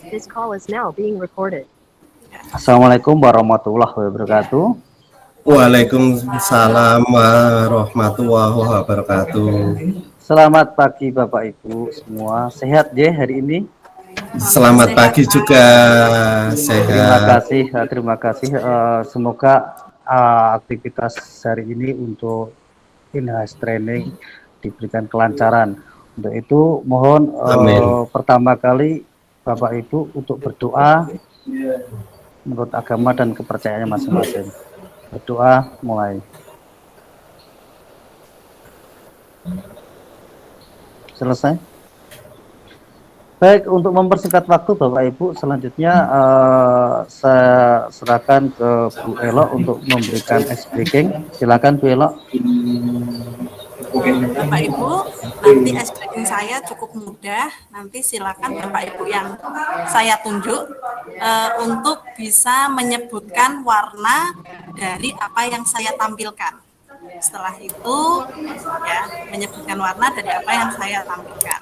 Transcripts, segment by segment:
This call is now being recorded. Assalamualaikum warahmatullahi wabarakatuh. Waalaikumsalam warahmatullahi wabarakatuh. Selamat pagi Bapak Ibu semua. Sehat ya hari ini? Selamat pagi juga. Sehat. Terima kasih. Semoga aktivitas hari ini untuk in-house training diberikan kelancaran. Untuk itu mohon pertama kali Bapak Ibu untuk berdoa menurut agama dan kepercayaannya masing-masing. Berdoa mulai. Selesai. Baik, untuk mempersingkat waktu Bapak Ibu, selanjutnya saya serahkan ke Bu Elo untuk memberikan speaking. Silakan Bu Elo. Bapak Ibu, nanti speaking saya cukup mudah. Nanti silakan Bapak Ibu yang saya tunjuk untuk bisa menyebutkan warna dari apa yang saya tampilkan. Setelah itu, ya, menyebutkan warna dari apa yang saya tampilkan.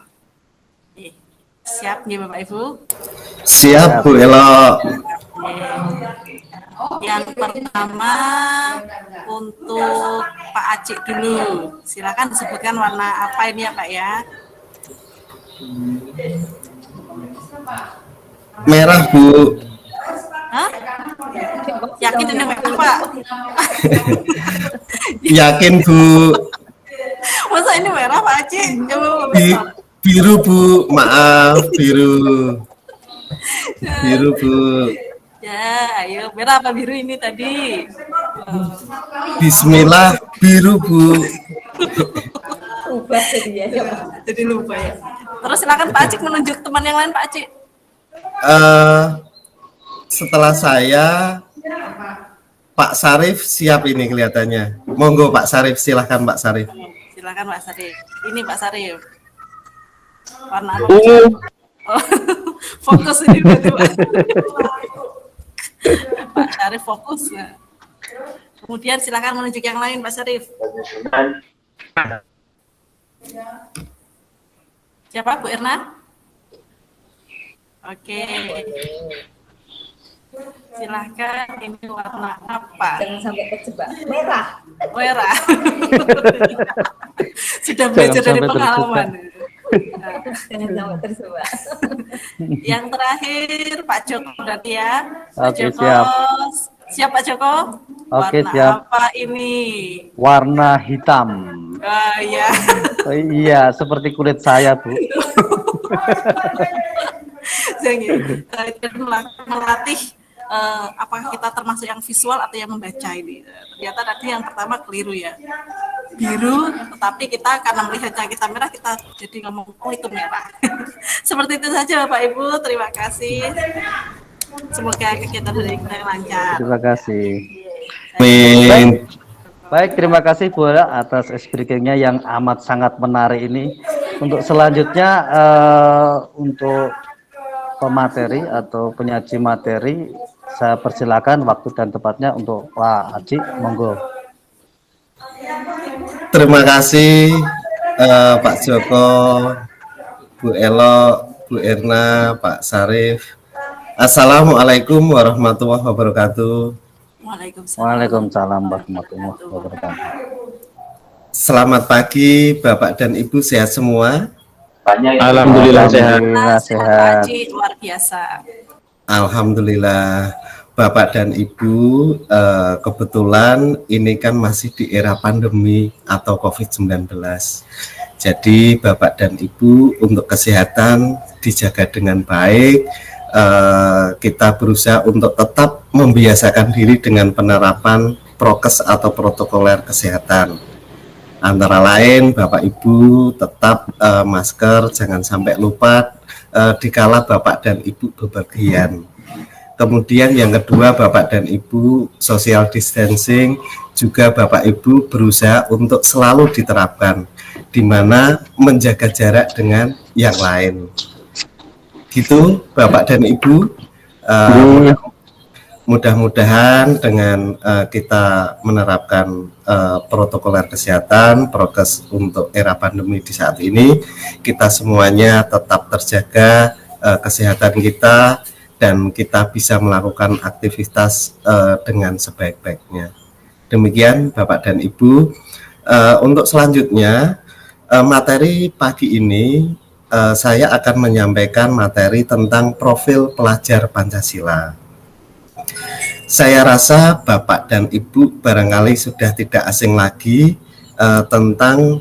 Siap nih Bapak Ibu? Siap Bu Elo. Yang pertama untuk Pak Acik dulu. Silakan disebutkan warna apa ini ya Pak ya? Merah Bu. Hah? Yakin ini merah Pak? Yakin Bu. Masa ini merah Pak Acik? Biru Bu, maaf biru. Biru Bu. Ya, ayo merah apa biru ini tadi? Bismillah, biru Bu. Lupa jadi lupa ya. Terus silakan Pak Acik menunjuk teman yang lain Pak Acik. Setelah saya, Pak Sarif siap ini kelihatannya. Monggo Pak Sarif, silahkan Pak Sarif. Silakan Pak Sarif. Ini Pak Sarif. Warna apa? Oh, fokus ini berarti Pak. Pak Sarif fokus. Kemudian silakan menunjuk yang lain Pak Sarif. Siapa Bu Erna? Oke. Silahkan, ini warna apa? Jangan sampai kejebak. Merah. Merah. Sudah belajar dari pengalaman. Jangan sampai terjebak. Yang terakhir Pak Joko berarti ya. Pak Oke, Joko. siap. Siap Pak Joko? Oke, warna siap. apa ini? Warna hitam. Ya. Oh, iya, seperti kulit saya, Bu. Melatih apakah kita termasuk yang visual atau yang membaca ini. Ternyata tadi yang pertama keliru ya. Biru, tetapi kita karena melihatnya kita merah, kita jadi ngomong, oh itu merah. Seperti itu saja Bapak Ibu, terima kasih. Semoga kegiatan hari kita lancar. Terima kasih. Amin. Baik, terima kasih Bu Ela atas speakingnya yang amat sangat menarik ini. Untuk selanjutnya, untuk pemateri atau penyaji materi, saya persilakan waktu dan tempatnya untuk Pak Haji, monggo. Terima kasih Pak Joko, Bu Elo, Bu Erna, Pak Sarif. Assalamualaikum warahmatullahi wabarakatuh. Waalaikumsalam warahmatullahi wabarakatuh. Selamat pagi Bapak dan Ibu, sehat semua? Alhamdulillah sehat. Sehat. Luar biasa. Alhamdulillah. Bapak dan Ibu, kebetulan ini kan masih di era pandemi atau COVID-19. Jadi Bapak dan Ibu untuk kesehatan dijaga dengan baik. Kita berusaha untuk tetap membiasakan diri dengan penerapan prokes atau protokoler kesehatan. Antara lain Bapak Ibu tetap masker, jangan sampai lupa dikala Bapak dan Ibu bepergian. Kemudian yang kedua Bapak dan Ibu social distancing juga Bapak Ibu berusaha untuk selalu diterapkan, di mana menjaga jarak dengan yang lain. Gitu Bapak dan Ibu, mudah-mudahan dengan kita menerapkan protokoler kesehatan, prokes untuk era pandemi di saat ini, kita semuanya tetap terjaga, kesehatan kita dan kita bisa melakukan aktivitas dengan sebaik-baiknya. Demikian Bapak dan Ibu. Untuk selanjutnya materi pagi ini saya akan menyampaikan materi tentang profil pelajar Pancasila. Saya rasa Bapak dan Ibu barangkali sudah tidak asing lagi tentang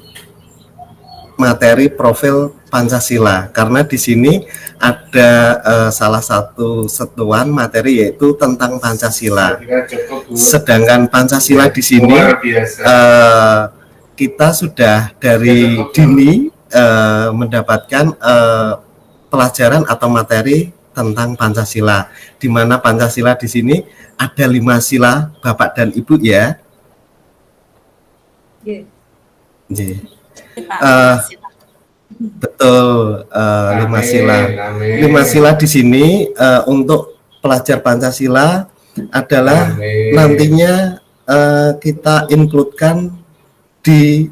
materi profil Pancasila, karena di sini ada salah satu satuan materi yaitu tentang Pancasila. Sedangkan Pancasila di sini kita sudah dari dini mendapatkan pelajaran atau materi tentang Pancasila, di mana Pancasila di sini ada 5 sila Bapak dan Ibu ya. Betul, 5 sila. 5 sila di sini untuk pelajar Pancasila adalah nantinya kita include-kan di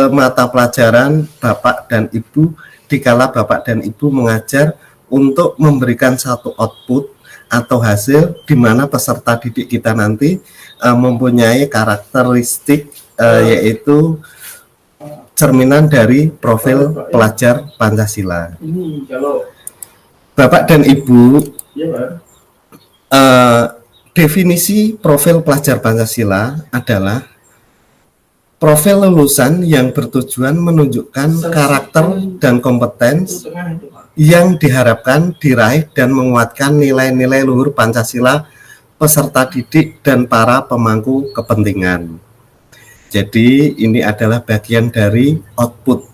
mata pelajaran Bapak dan Ibu dikala Bapak dan Ibu mengajar untuk memberikan satu output atau hasil di mana peserta didik kita nanti mempunyai karakteristik yaitu cerminan dari profil pelajar Pancasila. Bapak dan Ibu, definisi profil pelajar Pancasila adalah profil lulusan yang bertujuan menunjukkan karakter dan kompetensi yang diharapkan diraih dan menguatkan nilai-nilai luhur Pancasila peserta didik dan para pemangku kepentingan. Jadi ini adalah bagian dari output.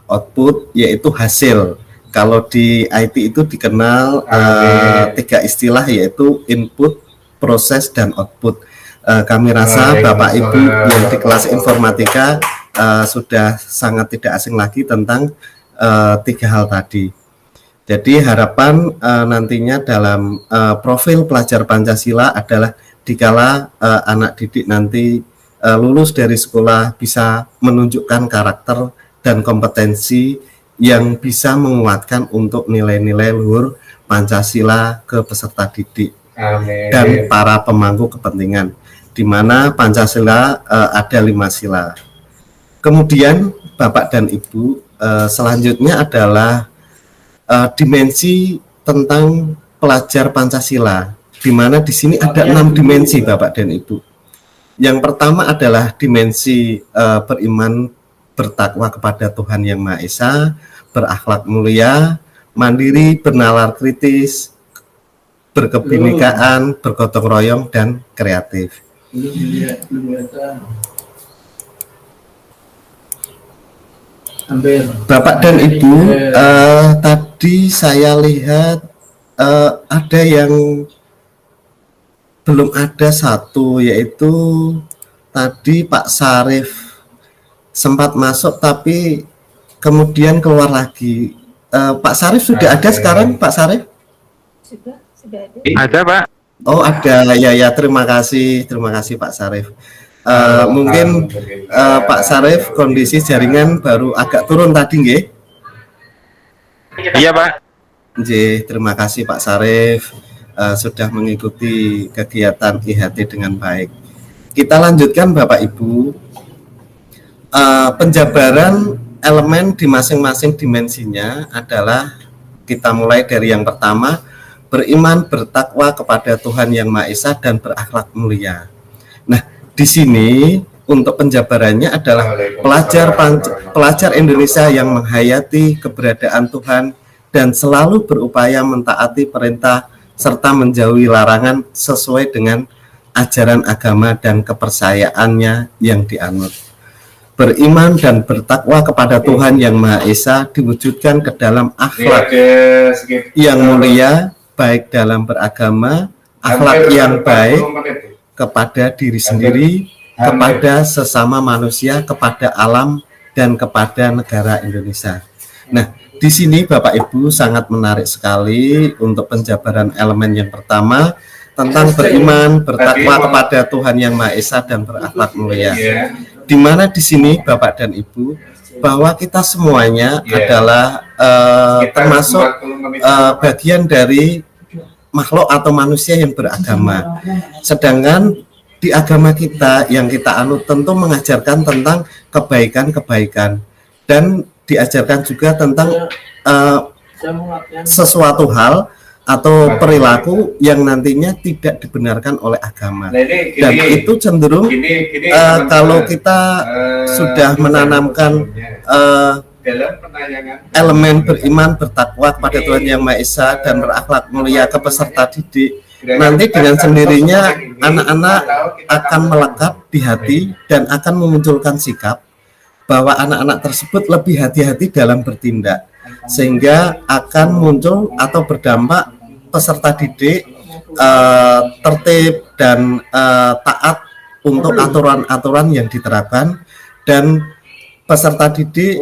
Output yaitu hasil. Kalau di IT itu dikenal 3 istilah yaitu input, proses, dan output. Kami rasa Bapak Ibu yang di kelas informatika sudah sangat tidak asing lagi tentang 3 hal tadi. Jadi harapan nantinya dalam profil pelajar Pancasila adalah dikala anak didik nanti lulus dari sekolah bisa menunjukkan karakter dan kompetensi yang bisa menguatkan untuk nilai-nilai luhur Pancasila ke peserta didik. Amin. Dan para pemangku kepentingan, di mana Pancasila ada 5 sila. Kemudian Bapak dan Ibu, selanjutnya adalah dimensi tentang pelajar Pancasila, di mana di sini ada 6 dimensi Bapak dan Ibu. Yang pertama adalah dimensi beriman, bertakwa kepada Tuhan Yang Maha Esa, berakhlak mulia, mandiri, bernalar kritis, berkebinekaan, bergotong royong, dan kreatif. Bapak dan Ibu, tadi saya lihat ada yang belum ada satu, yaitu tadi Pak Sarif sempat masuk tapi kemudian keluar lagi. Pak Sarif sudah ada sekarang, Pak Sarif? Sudah ada. Ada, Pak. Oh, ada. Ya, terima kasih Pak Sarif. Mungkin Pak Sarif kondisi jaringan baru agak turun tadi, nggih? Iya, Pak. Nggih, terima kasih Pak Sarif sudah mengikuti kegiatan IHT dengan baik. Kita lanjutkan Bapak Ibu. Penjabaran elemen di masing-masing dimensinya adalah kita mulai dari yang pertama, beriman, bertakwa kepada Tuhan Yang Maha Esa, dan berakhlak mulia. Nah, di sini untuk penjabarannya adalah pelajar Indonesia yang menghayati keberadaan Tuhan dan selalu berupaya mentaati perintah serta menjauhi larangan sesuai dengan ajaran agama dan kepercayaannya yang dianut. Beriman dan bertakwa kepada Tuhan Yang Maha Esa diwujudkan ke dalam akhlak yang mulia, baik dalam beragama, akhlak yang baik kepada diri sendiri, kepada sesama manusia, kepada alam, dan kepada negara Indonesia. Nah, di sini Bapak Ibu sangat menarik sekali untuk penjabaran elemen yang pertama tentang beriman, bertakwa kepada Tuhan Yang Maha Esa, dan berakhlak mulia. Di mana di sini Bapak dan Ibu bahwa kita semuanya adalah termasuk bagian dari makhluk atau manusia yang beragama. Sedangkan di agama kita yang kita anut tentu mengajarkan tentang kebaikan-kebaikan dan diajarkan juga tentang sesuatu hal atau perilaku yang nantinya tidak dibenarkan oleh agama. Dan itu cenderung kalau kita sudah menanamkan elemen beriman, bertakwa kepada Tuhan Yang Maha Esa dan berakhlak mulia ke peserta didik, nanti dengan sendirinya anak-anak akan melekat di hati dan akan memunculkan sikap bahwa anak-anak tersebut lebih hati-hati dalam bertindak, sehingga akan muncul atau berdampak peserta didik tertib dan taat untuk aturan-aturan yang diterapkan, dan peserta didik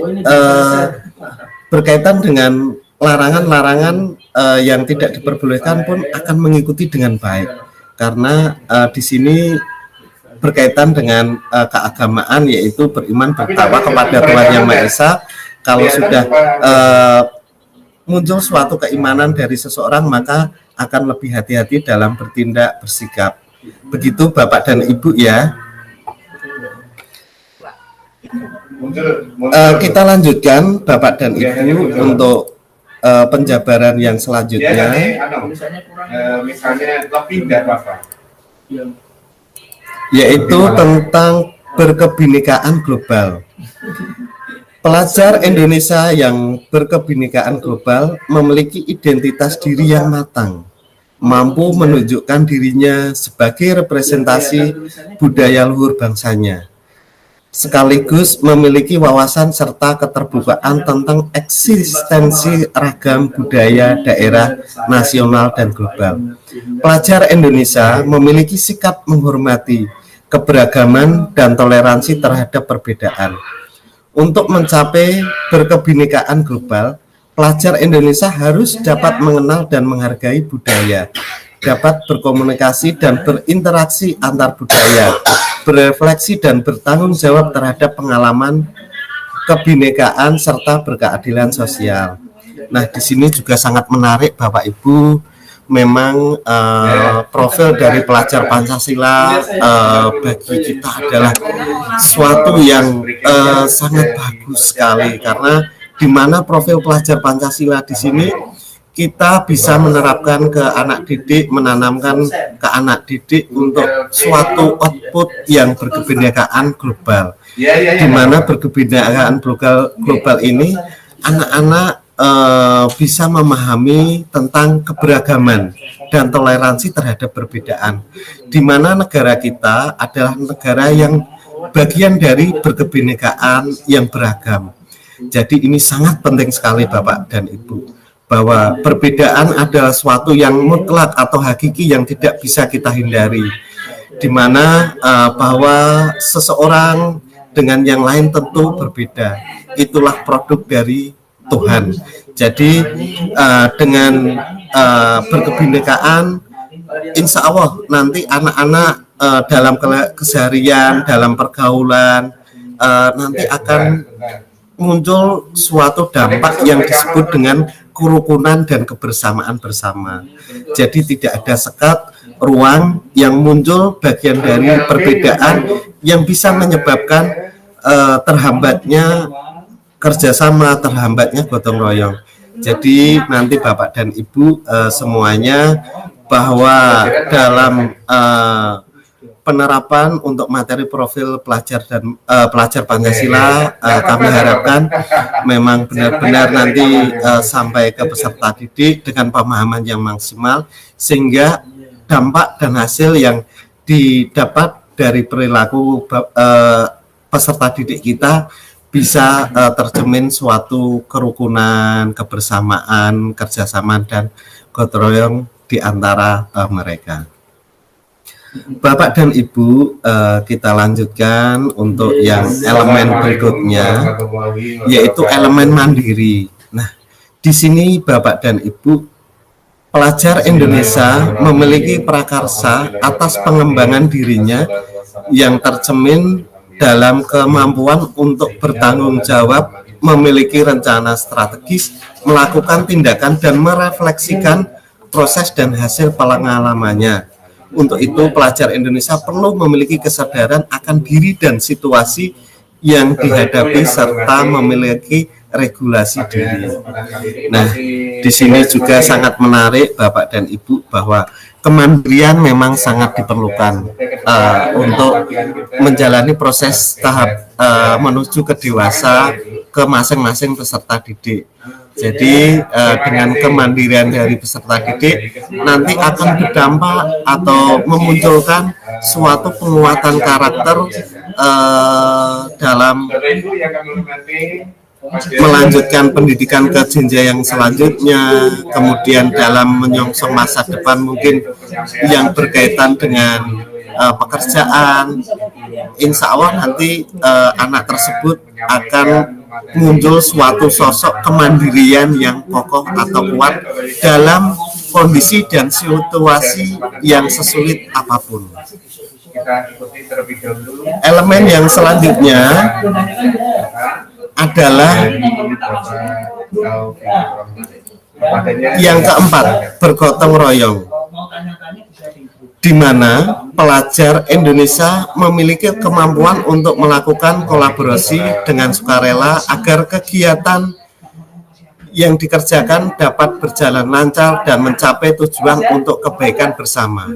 berkaitan dengan larangan-larangan yang tidak diperbolehkan pun akan mengikuti dengan baik, karena di sini berkaitan dengan keagamaan, yaitu beriman bertakwa kepada Tuhan Yang Maha Esa. Kalau sudah muncul suatu keimanan dari seseorang, maka akan lebih hati-hati dalam bertindak, bersikap. Begitu Bapak dan Ibu ya. Kita lanjutkan Bapak dan Ibu untuk penjabaran yang selanjutnya. Misalnya lebih dari apa? Yaitu tentang berkebinekaan global. Pelajar Indonesia yang berkebinekaan global memiliki identitas diri yang matang, mampu menunjukkan dirinya sebagai representasi budaya luhur bangsanya, sekaligus memiliki wawasan serta keterbukaan tentang eksistensi ragam budaya daerah, nasional, dan global. Pelajar Indonesia memiliki sikap menghormati keberagaman dan toleransi terhadap perbedaan. Untuk mencapai berkebinekaan global, pelajar Indonesia harus dapat mengenal dan menghargai budaya, dapat berkomunikasi dan berinteraksi antar budaya, berefleksi dan bertanggung jawab terhadap pengalaman kebinekaan serta berkeadilan sosial. Nah, di sini juga sangat menarik Bapak Ibu. Memang profil dari pelajar Pancasila bagi kita adalah suatu yang sangat bagus sekali, karena di mana profil pelajar Pancasila di sini kita bisa menerapkan ke anak didik, menanamkan ke anak didik untuk suatu output yang berkebinekaan global, di mana berkebinekaan global ini anak-anak bisa memahami tentang keberagaman dan toleransi terhadap perbedaan, di mana negara kita adalah negara yang bagian dari berkebinekaan yang beragam. Jadi ini sangat penting sekali Bapak dan Ibu, bahwa perbedaan adalah suatu yang mutlak atau hakiki yang tidak bisa kita hindari, di mana bahwa seseorang dengan yang lain tentu berbeda. Itulah produk dari Tuhan. Jadi dengan berkebinekaan, insya Allah nanti anak-anak dalam keseharian, dalam pergaulan nanti akan muncul suatu dampak yang disebut dengan kerukunan dan kebersamaan bersama. Jadi tidak ada sekat ruang yang muncul bagian dari perbedaan yang bisa menyebabkan terhambatnya kerjasama, terhambatnya gotong royong. Jadi nanti Bapak dan Ibu semuanya, bahwa dalam penerapan untuk materi profil pelajar dan pelajar Pancasila, kami harapkan memang benar-benar nanti sampai ke peserta didik dengan pemahaman yang maksimal, sehingga dampak dan hasil yang didapat dari perilaku peserta didik kita bisa tercermin suatu kerukunan, kebersamaan, kerjasama, dan gotong royong di antara mereka. Bapak dan Ibu, kita lanjutkan untuk yang elemen berikutnya, yaitu elemen mandiri. Nah, di sini Bapak dan Ibu, pelajar Indonesia memiliki prakarsa atas pengembangan dirinya yang tercermin dalam kemampuan untuk bertanggung jawab, memiliki rencana strategis, melakukan tindakan dan merefleksikan proses dan hasil pengalamannya. Untuk itu, pelajar Indonesia perlu memiliki kesadaran akan diri dan situasi yang dihadapi serta memiliki regulasi diri. Nah, di sini juga sangat menarik Bapak dan Ibu bahwa kemandirian memang sangat diperlukan untuk menjalani proses tahap menuju ke dewasa ke masing-masing peserta didik. Jadi dengan kemandirian dari peserta didik nanti akan berdampak atau memunculkan suatu penguatan karakter dalam melanjutkan pendidikan ke jenjang yang selanjutnya, kemudian dalam menyongsong masa depan mungkin yang berkaitan dengan pekerjaan. Insya Allah nanti anak tersebut akan muncul suatu sosok kemandirian yang kokoh atau kuat dalam kondisi dan situasi yang sesulit apapun. Elemen yang selanjutnya adalah yang keempat, bergotong royong, di mana pelajar Indonesia memiliki kemampuan untuk melakukan kolaborasi dengan sukarela agar kegiatan yang dikerjakan dapat berjalan lancar dan mencapai tujuan untuk kebaikan bersama.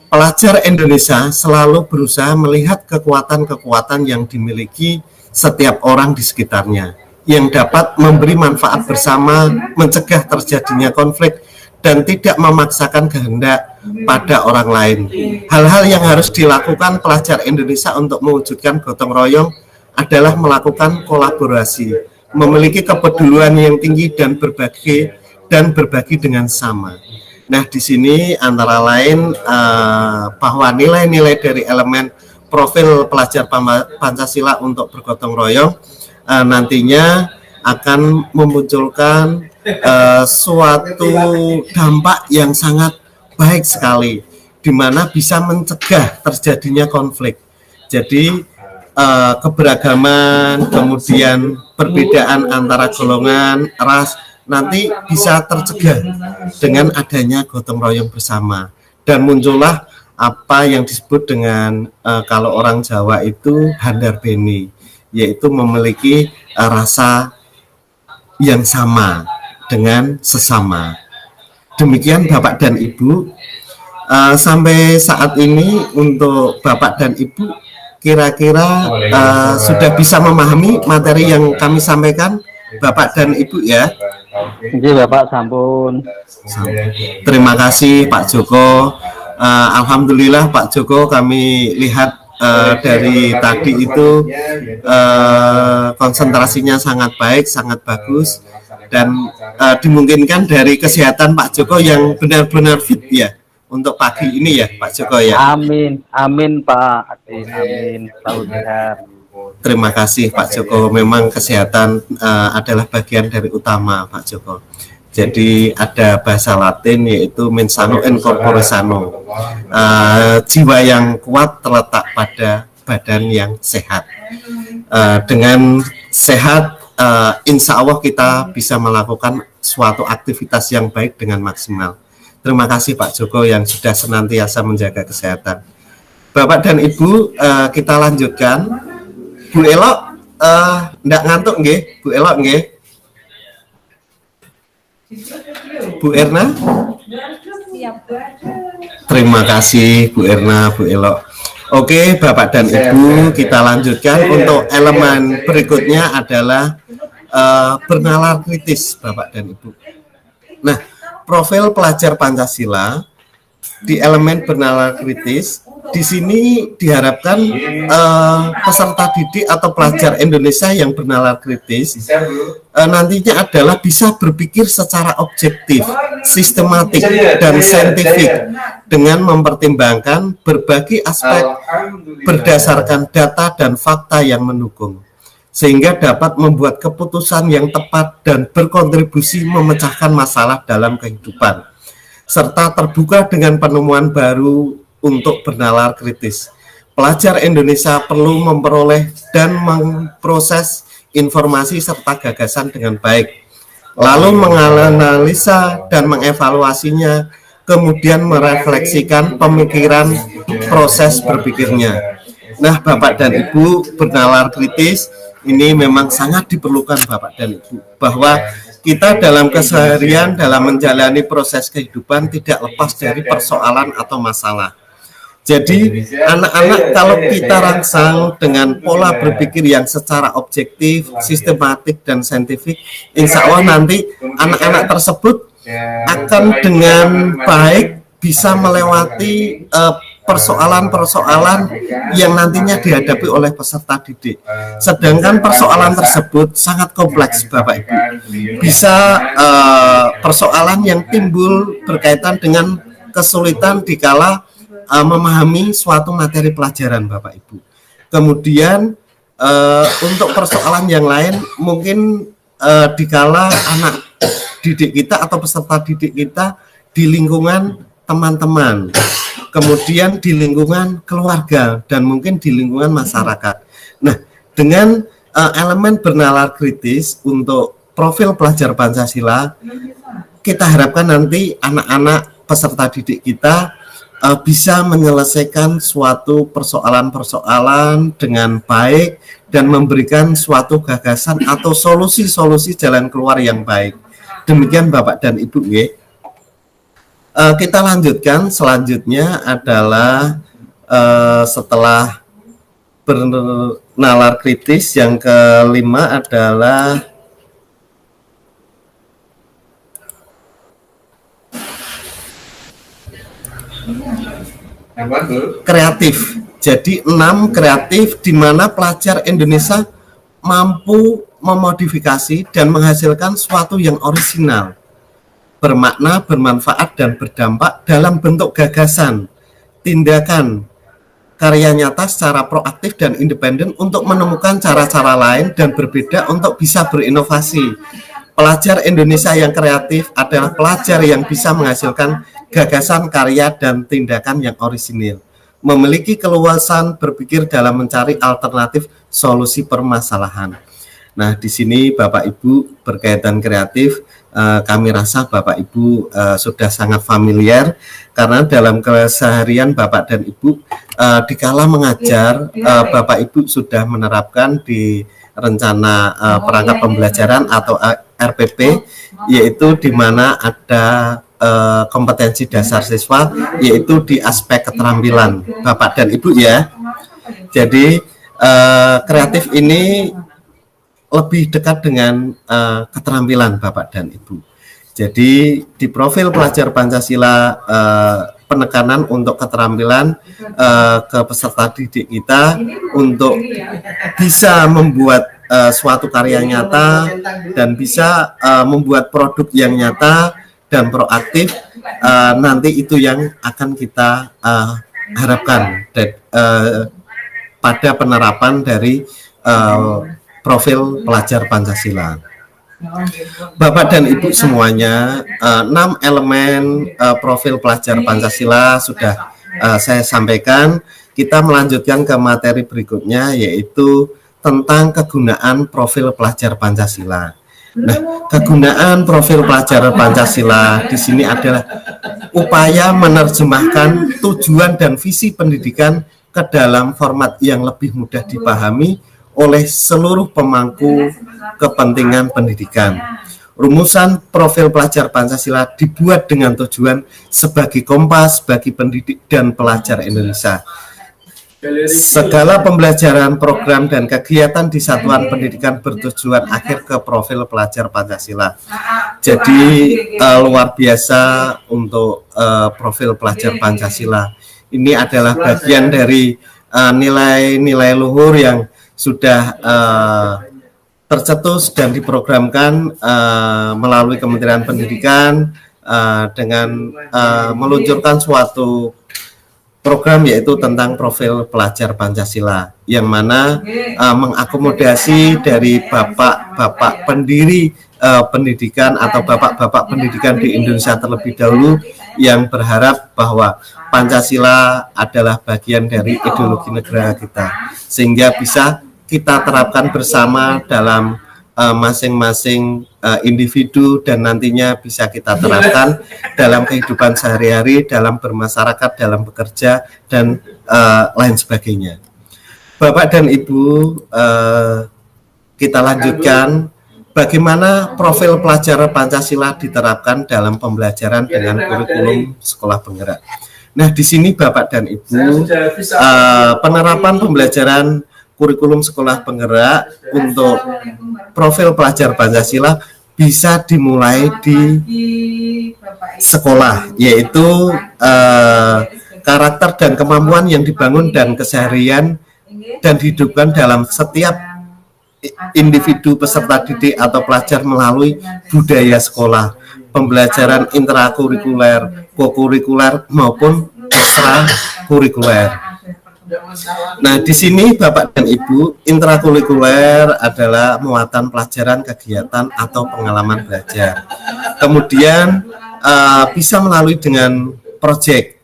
Pelajar Indonesia selalu berusaha melihat kekuatan-kekuatan yang dimiliki setiap orang di sekitarnya, yang dapat memberi manfaat bersama, mencegah terjadinya konflik, dan tidak memaksakan kehendak pada orang lain. Hal-hal yang harus dilakukan pelajar Indonesia untuk mewujudkan gotong royong adalah melakukan kolaborasi, memiliki kepedulian yang tinggi dan berbagi dengan sama. Nah, di sini antara lain bahwa nilai-nilai dari elemen profil pelajar Pancasila untuk bergotong royong nantinya akan memunculkan suatu dampak yang sangat baik sekali, di mana bisa mencegah terjadinya konflik. Jadi keberagaman, kemudian perbedaan antara golongan, ras, nanti bisa tercegah dengan adanya gotong royong bersama. Dan muncullah apa yang disebut dengan kalau orang Jawa itu handar beni, yaitu memiliki rasa yang sama dengan sesama. Demikian Bapak dan Ibu, sampai saat ini untuk Bapak dan Ibu kira-kira sudah bisa memahami materi yang kami sampaikan Bapak dan Ibu ya. Oke Bapak, sampun. Terima kasih Pak Joko. Alhamdulillah Pak Joko, kami lihat dari tadi itu konsentrasinya sangat baik, sangat bagus, dan dimungkinkan dari kesehatan Pak Joko yang benar-benar fit ya untuk pagi ini ya Pak Joko ya. Amin, amin Pak, amin, selalu sehat. Terima kasih Pak Joko, memang kesehatan adalah bagian dari utama Pak Joko. Jadi ada bahasa Latin yaitu mens sano in corpore sano, jiwa yang kuat terletak pada badan yang sehat. Dengan sehat, insya Allah kita bisa melakukan suatu aktivitas yang baik dengan maksimal. Terima kasih Pak Joko yang sudah senantiasa menjaga kesehatan. Bapak dan Ibu, kita lanjutkan. Bu Elok, ndak ngantuk nggih? Bu Elok nggih? Bu Erna? Terima kasih Bu Erna, Bu Elok. Oke, Bapak dan Ibu, kita lanjutkan. Untuk elemen berikutnya adalah bernalar kritis, Bapak dan Ibu. Nah, profil pelajar Pancasila di elemen bernalar kritis, di sini diharapkan peserta didik atau pelajar Indonesia yang bernalar kritis nantinya adalah bisa berpikir secara objektif, sistematik, dan saintifik dengan mempertimbangkan berbagai aspek berdasarkan data dan fakta yang mendukung, sehingga dapat membuat keputusan yang tepat dan berkontribusi memecahkan masalah dalam kehidupan, serta terbuka dengan penemuan baru untuk bernalar kritis. pelajar Indonesia perlu memperoleh dan memproses informasi serta gagasan dengan baik, lalu menganalisa dan mengevaluasinya, kemudian merefleksikan pemikiran proses berpikirnya. Nah, Bapak dan Ibu, bernalar kritis ini memang sangat diperlukan Bapak dan Ibu, bahwa kita dalam keseharian dalam menjalani proses kehidupan tidak lepas dari persoalan atau masalah. Jadi anak-anak kalau kita rangsang dengan pola berpikir yang secara objektif, sistematik, dan saintifik, insya Allah nanti anak-anak tersebut akan dengan baik bisa melewati persoalan-persoalan yang nantinya dihadapi oleh peserta didik. Sedangkan persoalan tersebut sangat kompleks Bapak Ibu. Bisa persoalan yang timbul berkaitan dengan kesulitan dikala memahami suatu materi pelajaran Bapak Ibu. Kemudian untuk persoalan yang lain mungkin dikala anak didik kita atau peserta didik kita di lingkungan teman-teman, kemudian di lingkungan keluarga, dan mungkin di lingkungan masyarakat. Nah, dengan elemen bernalar kritis untuk profil pelajar Pancasila, kita harapkan nanti anak-anak peserta didik kita bisa menyelesaikan suatu persoalan-persoalan dengan baik dan memberikan suatu gagasan atau solusi-solusi jalan keluar yang baik. Demikian Bapak dan Ibu. Kita lanjutkan, selanjutnya adalah setelah bernalar kritis, yang kelima adalah kreatif. Jadi 6 kreatif, di mana pelajar Indonesia mampu memodifikasi dan menghasilkan sesuatu yang orisinal, bermakna, bermanfaat, dan berdampak dalam bentuk gagasan, tindakan, karya nyata secara proaktif dan independen untuk menemukan cara-cara lain dan berbeda untuk bisa berinovasi. Pelajar Indonesia yang kreatif adalah pelajar yang bisa menghasilkan gagasan, karya, dan tindakan yang orisinil, memiliki keluasan berpikir dalam mencari alternatif solusi permasalahan. Nah, di sini Bapak Ibu berkaitan kreatif, kami rasa Bapak Ibu sudah sangat familiar, karena dalam keseharian Bapak dan Ibu dikala mengajar, Bapak Ibu sudah menerapkan di rencana perangkat pembelajaran atau RPP, yaitu di mana ada kompetensi dasar siswa, yaitu di aspek keterampilan Bapak dan Ibu ya. Jadi kreatif ini lebih dekat dengan keterampilan Bapak dan Ibu. Jadi di profil pelajar Pancasila, penekanan untuk keterampilan ke peserta didik kita untuk bisa membuat suatu karya nyata dan bisa membuat produk yang nyata dan proaktif, nanti itu yang akan kita harapkan pada penerapan dari profil pelajar Pancasila. Bapak dan Ibu semuanya, 6 elemen profil pelajar Pancasila sudah saya sampaikan. Kita melanjutkan ke materi berikutnya, yaitu tentang kegunaan profil pelajar Pancasila. Nah, kegunaan profil pelajar Pancasila di sini adalah upaya menerjemahkan tujuan dan visi pendidikan ke dalam format yang lebih mudah dipahami oleh seluruh pemangku kepentingan pendidikan. Rumusan profil pelajar Pancasila dibuat dengan tujuan sebagai kompas bagi pendidik dan pelajar Indonesia. Segala pembelajaran, program, dan kegiatan di satuan pendidikan bertujuan akhir ke profil pelajar Pancasila. Jadi luar biasa untuk profil pelajar Pancasila. Ini adalah bagian dari nilai-nilai luhur yang sudah tercetus dan diprogramkan melalui Kementerian Pendidikan dengan meluncurkan suatu program, yaitu tentang profil pelajar Pancasila, yang mana mengakomodasi dari bapak-bapak pendiri pendidikan atau bapak-bapak pendidikan di Indonesia terlebih dahulu, yang berharap bahwa Pancasila adalah bagian dari ideologi negara kita, sehingga bisa kita terapkan bersama dalam masing-masing individu dan nantinya bisa kita terapkan dalam kehidupan sehari-hari, dalam bermasyarakat, dalam bekerja, dan lain sebagainya. Bapak dan Ibu, kita lanjutkan bagaimana profil pelajaran Pancasila diterapkan dalam pembelajaran dengan kurikulum sekolah penggerak. Nah, di sini Bapak dan Ibu, penerapan pembelajaran kurikulum sekolah penggerak untuk profil pelajar Pancasila bisa dimulai di sekolah, yaitu karakter dan kemampuan yang dibangun dan keseharian dan dihidupkan dalam setiap individu peserta didik atau pelajar melalui budaya sekolah, pembelajaran intrakurikuler, kokurikuler maupun ekstrakurikuler. Nah, di sini Bapak dan Ibu, intrakurikuler adalah muatan pelajaran, kegiatan atau pengalaman belajar. Kemudian bisa melalui dengan proyek.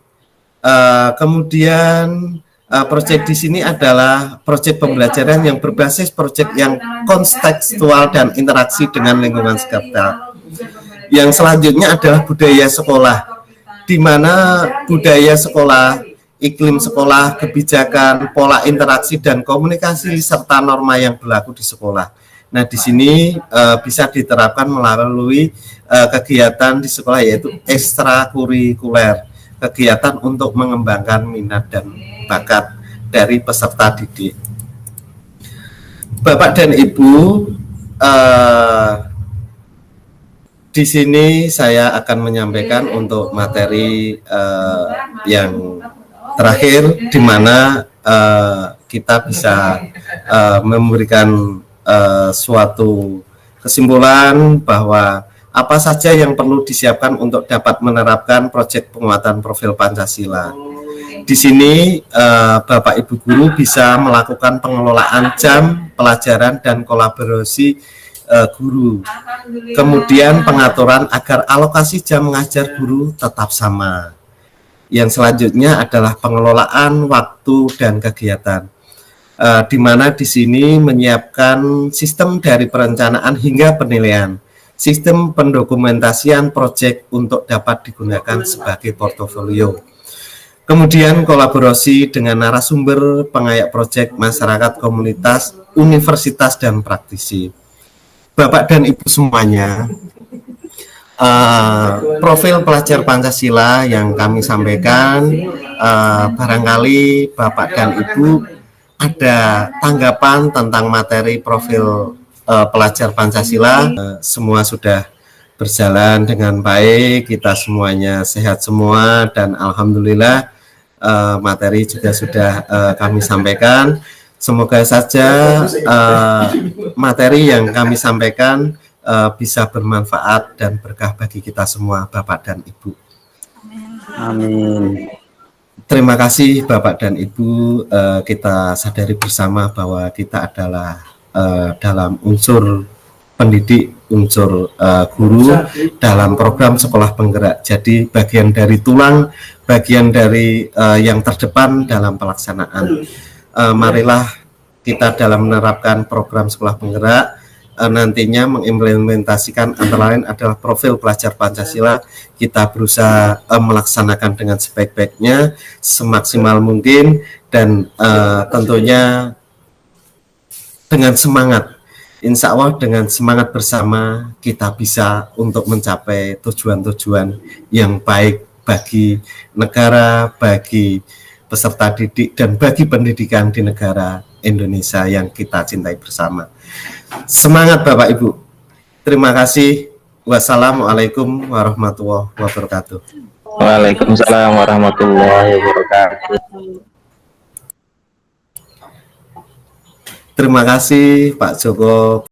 Kemudian proyek di sini adalah proyek pembelajaran yang berbasis proyek yang kontekstual dan interaksi dengan lingkungan sekitar. Yang selanjutnya adalah budaya sekolah, di mana budaya sekolah, iklim sekolah, kebijakan, pola interaksi dan komunikasi serta norma yang berlaku di sekolah. Nah, di sini bisa diterapkan melalui kegiatan di sekolah, yaitu ekstrakurikuler, kegiatan untuk mengembangkan minat dan bakat dari peserta didik. Bapak dan Ibu, di sini saya akan menyampaikan untuk materi yang terakhir, di mana kita bisa memberikan suatu kesimpulan bahwa apa saja yang perlu disiapkan untuk dapat menerapkan proyek penguatan profil Pancasila. Di sini Bapak Ibu guru bisa melakukan pengelolaan jam pelajaran dan kolaborasi guru. Kemudian pengaturan agar alokasi jam mengajar guru tetap sama. Yang selanjutnya adalah pengelolaan waktu dan kegiatan, di mana di sini menyiapkan sistem dari perencanaan hingga penilaian, sistem pendokumentasian proyek untuk dapat digunakan sebagai portofolio. Kemudian kolaborasi dengan narasumber, pengayak proyek, masyarakat, komunitas, universitas, dan praktisi. Bapak dan Ibu semuanya, profil pelajar Pancasila yang kami sampaikan, barangkali Bapak dan Ibu ada tanggapan tentang materi profil pelajar Pancasila. Semua sudah berjalan dengan baik, kita semuanya sehat semua, dan alhamdulillah materi juga sudah kami sampaikan. Semoga saja materi yang kami sampaikan bisa bermanfaat dan berkah bagi kita semua, Bapak dan Ibu. Amin. Terima kasih Bapak dan Ibu. Kita sadari bersama bahwa kita adalah dalam unsur pendidik, unsur guru dalam program sekolah penggerak. Jadi bagian dari tulang, bagian dari yang terdepan dalam pelaksanaan. Marilah kita dalam menerapkan program sekolah penggerak nantinya mengimplementasikan antara lain adalah profil pelajar Pancasila. Kita berusaha melaksanakan dengan sebaik-baiknya, semaksimal mungkin, dan tentunya dengan semangat. Insya Allah dengan semangat bersama kita bisa untuk mencapai tujuan-tujuan yang baik bagi negara, bagi peserta didik, dan bagi pendidikan di negara Indonesia yang kita cintai bersama. Semangat Bapak Ibu. Terima kasih. Wassalamualaikum warahmatullahi wabarakatuh. Waalaikumsalam warahmatullahi wabarakatuh. Terima kasih Pak Joko.